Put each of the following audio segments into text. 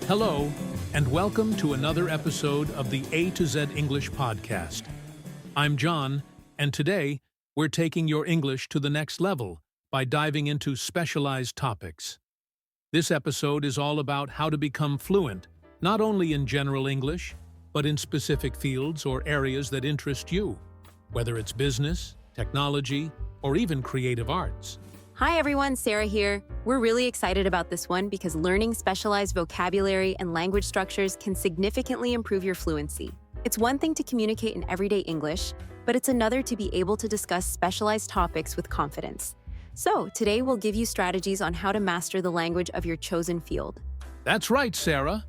Hello, and welcome to another episode of the A to Z English podcast. I'm John, and today we're taking your English to the next level by diving into specialized topics. This episode is all about how to become fluent, not only in general English, but in specific fields or areas that interest you, whether it's business, technology, or even creative arts. Hi everyone, Sarah here. We're really excited about this one because learning specialized vocabulary and language structures can significantly improve your fluency. It's one thing to communicate in everyday English, but it's another to be able to discuss specialized topics with confidence. So, today we'll give you strategies on how to master the language of your chosen field. That's right, Sarah.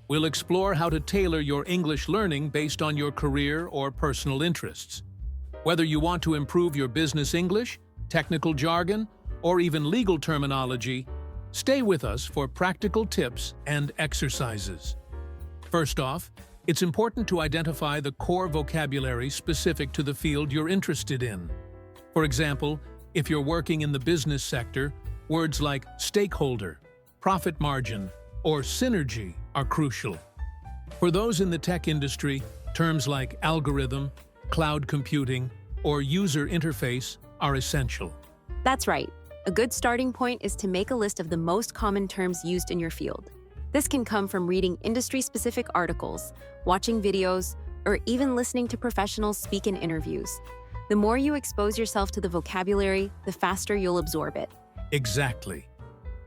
We'll explore how to tailor your English learning based on your career or personal interests. Whether you want to improve your business English, technical jargon, or even legal terminology, stay with us for practical tips and exercises. First off, it's important to identify the core vocabulary specific to the field you're interested in. For example, if you're working in the business sector, words like stakeholder, profit margin, or synergy are crucial. For those in the tech industry, terms like algorithm, cloud computing, or user interface are essential. That's right. A good starting point is to make a list of the most common terms used in your field. This can come from reading industry-specific articles, watching videos, or even listening to professionals speak in interviews. The more you expose yourself to the vocabulary, the faster you'll absorb it. Exactly.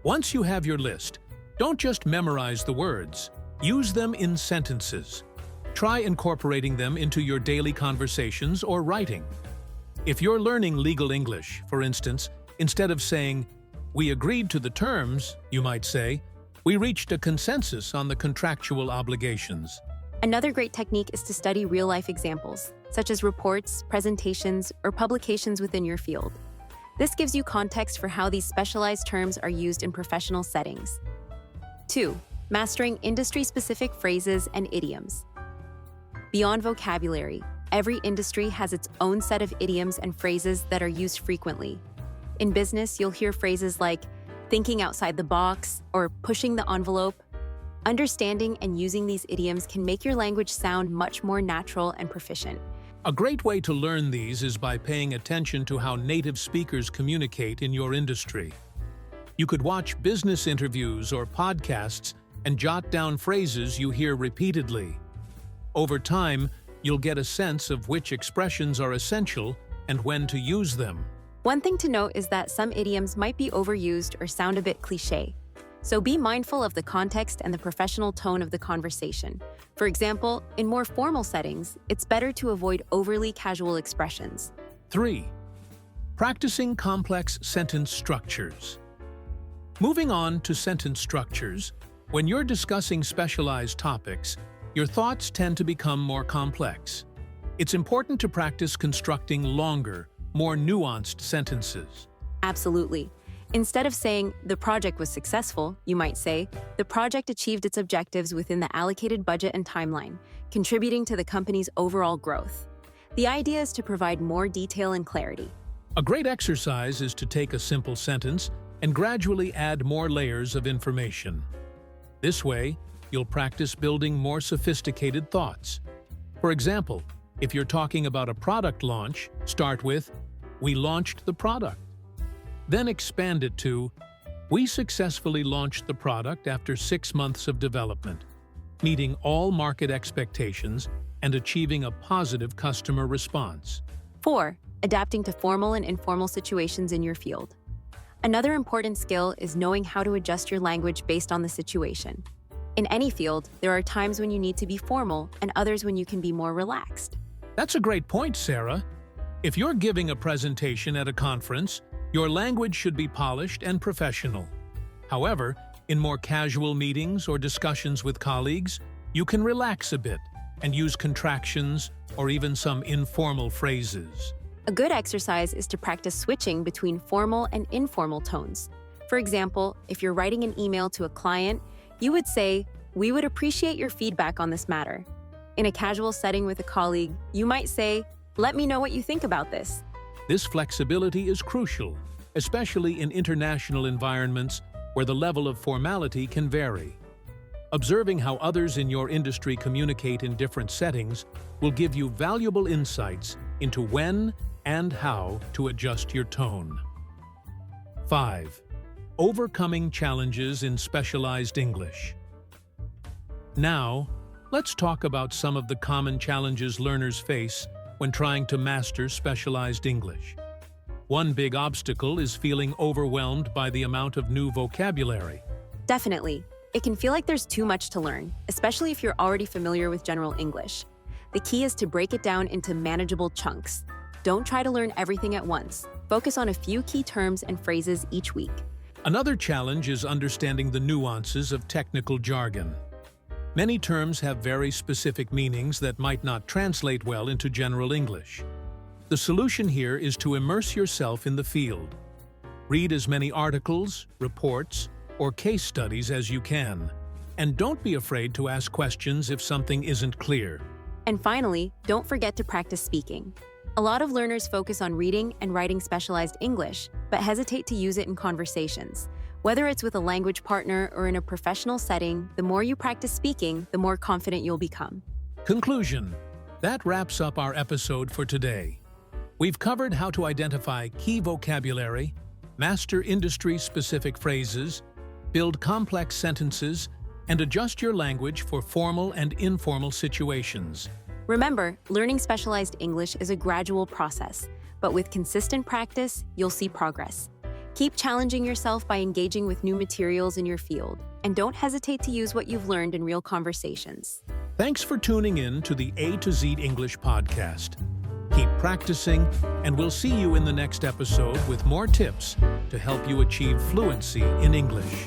Once you have your list, don't just memorize the words. Use them in sentences. Try incorporating them into your daily conversations or writing. If you're learning legal English, for instance, instead of saying, "We agreed to the terms," you might say, "We reached a consensus on the contractual obligations." Another great technique is to study real-life examples, such as reports, presentations, or publications within your field. This gives you context for how these specialized terms are used in professional settings. 2. Mastering industry-specific phrases and idioms. Beyond vocabulary, every industry has its own set of idioms and phrases that are used frequently. In business, you'll hear phrases like thinking outside the box or pushing the envelope. Understanding and using these idioms can make your language sound much more natural and proficient. A great way to learn these is by paying attention to how native speakers communicate in your industry. You could watch business interviews or podcasts and jot down phrases you hear repeatedly. Over time, you'll get a sense of which expressions are essential and when to use them. One thing to note is that some idioms might be overused or sound a bit cliché. So be mindful of the context and the professional tone of the conversation. For example, in more formal settings, it's better to avoid overly casual expressions. 3. Practicing complex sentence structures. Moving on to sentence structures, when you're discussing specialized topics, your thoughts tend to become more complex. It's important to practice constructing longer, more nuanced sentences. Absolutely. Instead of saying, "The project was successful," you might say, "The project achieved its objectives within the allocated budget and timeline, contributing to the company's overall growth." The idea is to provide more detail and clarity. A great exercise is to take a simple sentence and gradually add more layers of information. This way, you'll practice building more sophisticated thoughts. For example, if you're talking about a product launch, start with, "We launched the product." Then expand it to, "We successfully launched the product after 6 months of development, meeting all market expectations and achieving a positive customer response." 4. Adapting to formal and informal situations in your field. Another important skill is knowing how to adjust your language based on the situation. In any field, there are times when you need to be formal and others when you can be more relaxed. That's a great point, Sarah. If you're giving a presentation at a conference, your language should be polished and professional. However, in more casual meetings or discussions with colleagues, you can relax a bit and use contractions or even some informal phrases. A good exercise is to practice switching between formal and informal tones. For example, if you're writing an email to a client, you would say, "We would appreciate your feedback on this matter." In a casual setting with a colleague, you might say, "Let me know what you think about this." This flexibility is crucial, especially in international environments where the level of formality can vary. Observing how others in your industry communicate in different settings will give you valuable insights into when and how to adjust your tone. 5. Overcoming challenges in specialized English. Now, let's talk about some of the common challenges learners face when trying to master specialized English. One big obstacle is feeling overwhelmed by the amount of new vocabulary. Definitely. It can feel like there's too much to learn, especially if you're already familiar with general English. The key is to break it down into manageable chunks. Don't try to learn everything at once. Focus on a few key terms and phrases each week. Another challenge is understanding the nuances of technical jargon. Many terms have very specific meanings that might not translate well into general English. The solution here is to immerse yourself in the field. Read as many articles, reports, or case studies as you can. And don't be afraid to ask questions if something isn't clear. And finally, don't forget to practice speaking. A lot of learners focus on reading and writing specialized English, but hesitate to use it in conversations. Whether it's with a language partner or in a professional setting, the more you practice speaking, the more confident you'll become. Conclusion. That wraps up our episode for today. We've covered how to identify key vocabulary, master industry-specific phrases, build complex sentences, and adjust your language for formal and informal situations. Remember, learning specialized English is a gradual process, but with consistent practice, you'll see progress. Keep challenging yourself by engaging with new materials in your field, and don't hesitate to use what you've learned in real conversations. Thanks for tuning in to the A to Z English podcast. Keep practicing, and we'll see you in the next episode with more tips to help you achieve fluency in English.